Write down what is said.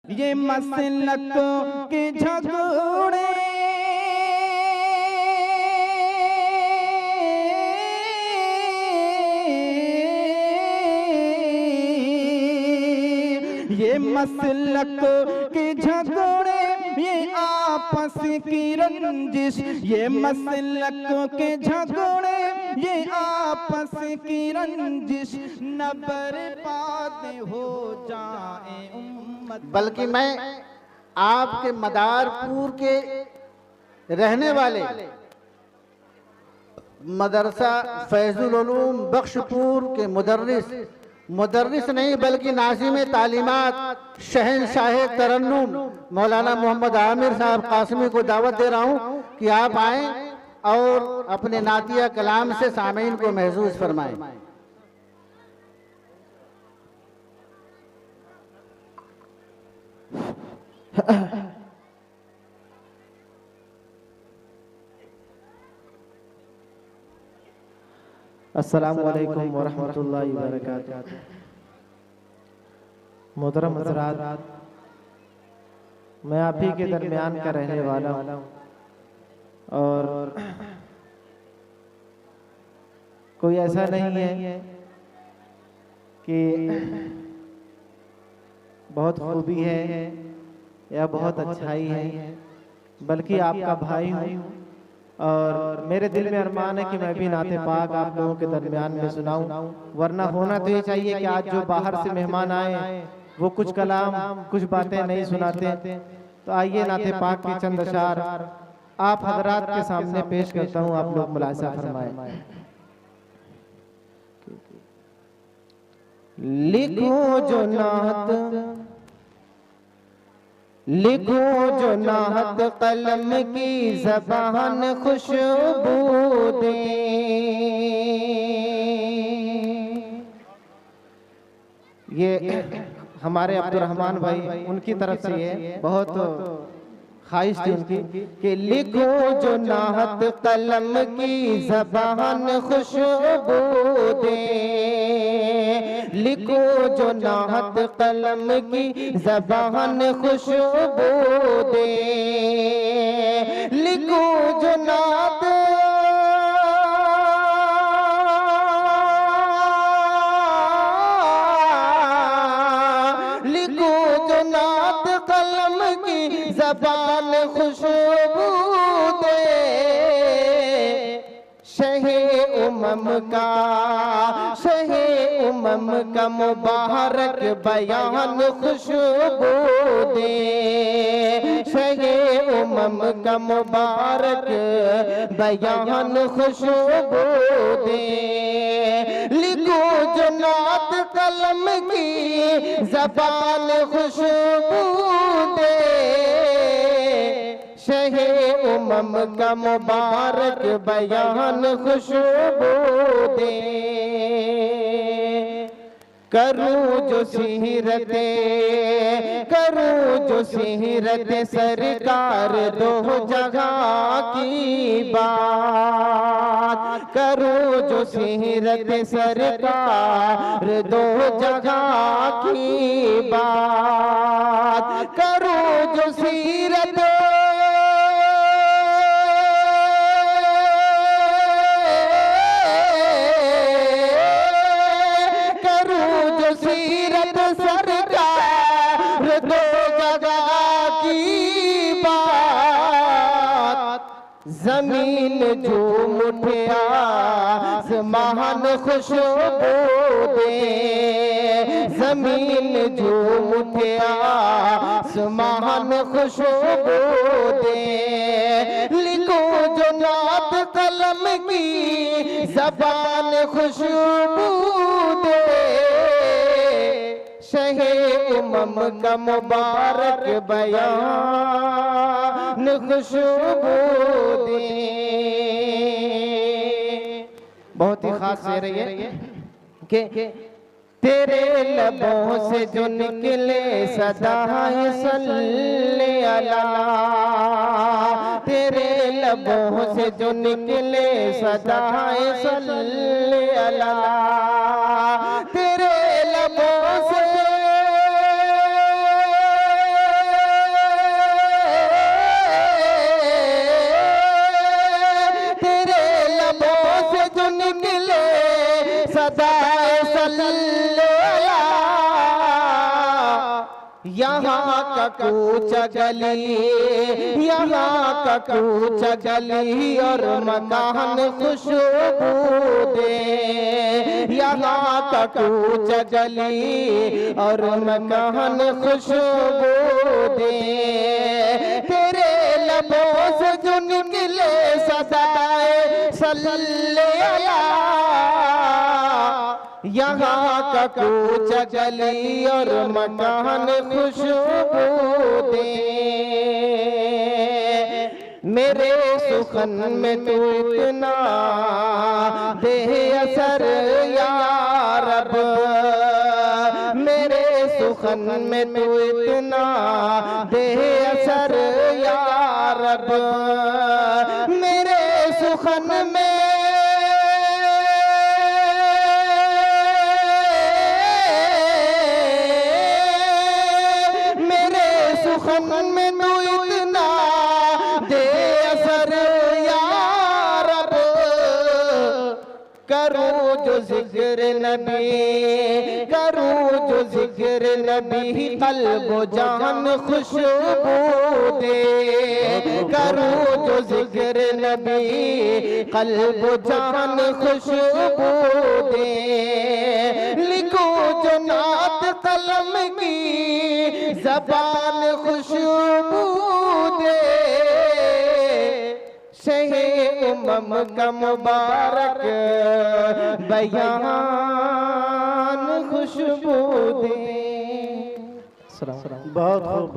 ये मसलक के झगड़े ये मसलक के झगड़े ये आपस की रंजिश, ये मसलक के झगड़े ये आपस की रंजिश न बर्बाद हो जाए उम्मत। बल्कि मैं आपके मदारपुर के रहने वाले मदरसा फैजुल उलूम बख्शपुर के मुदर्रिस नहीं बल्कि नाज़िम तालीमात शहनशाह तरन्नुम मौलाना मोहम्मद आमिर साहब कासमी को दावत दे रहा हूँ कि आप आएं और अपने नातिया कलाम से सामीन को महसूस फरमाएं। अस्सलामु अलैकुम वरहमतुल्लाहि वबरकातुहू। मोहतरम हज़रात, मैं आप ही के दरमियान का रहने वाला हूँ और कोई ऐसा नहीं है कि बहुत खूबी है या बहुत अच्छाई है, बल्कि आपका भाई हूँ और मेरे दिल में अरमान है कि मैं भी नाते पाक आप लोगों के दरमियान में सुनाऊं। वरना होना तो ये चाहिए कि आज जो बाहर से मेहमान आए वो कुछ कलाम कुछ बातें नहीं सुनाते। तो आइए नाते पाक के चंद अशार आप हजरात के सामने पेश करता हूँ, आप लोग मुलाहिजा फरमाएं। लिखो जो नात लिखो जो नात कलम की ज़बान खुशबू दे, ये हमारे अब्दुर्रहमान भाई उनकी तरफ से ये बहुत ख्वाहिश थी उनकी कि लिखो जो नात कलम की ज़बान खुशबू दे, लिखो जो नात कलम की ज़बान खुशबू दे, लिखो जो नात लिखो जो नात कलम की ज़बान खुशबू दे, शहे उमम का मुबारक बयान खुशबू दे, शहे उमम का मुबारक बयान खुशबू दे, लिखो जो नात कलम की ज़बान खुशबू दे, शहे उमम का मुबारक बयान खुशबू दे, करूं जो सीरत सरकार दो जगह की बात, करूं जो सीरत सरकार दो जगह की बात, करूं जो सीरत ज़मीन झूम उठे आसमान खुशबू दे, ज़मीन झूम उठे आसमान खुशबू दे, लिखो जो नात कलम की ज़बान खुशबू दे, शहे उमम का मुबारक बयान खुशबू दे। बहुत ही खास शेर है कि तेरे लबों से जो निकले सदाए सल्ले अला, तेरे लबों से जो निकले सदाए सल्ले अला, तेरे लबों से यहाँ का कूचा गली, यहाँ का कूचा गली और मकान खुशबू दे, यहाँ का कूचा गली और मकान खुशबू दे। तेरे लबों से जो निकले सदाए सल्ले अला, यहाँ का कूचा गली और मकान खुशबू दे। मेरे सुखन में तू इतना दे असर या रब, मेरे सुखन में तू इतना दे असर या रब, मेरे सुखन में सुखन में तू इतना दे असर या रब। करूँ जो जिक्र नबी, करूँ जो जिक्र नबी, कल्ब जान खुशबू दे। करूँ जो जिक्र नबी, कल्ब जान खुशबू दे। लिखूं जो नात कलम की, ज़बान खुशबू दे। शहे उमम का मुबारक बयान खुशबू दे। बहुत खूब।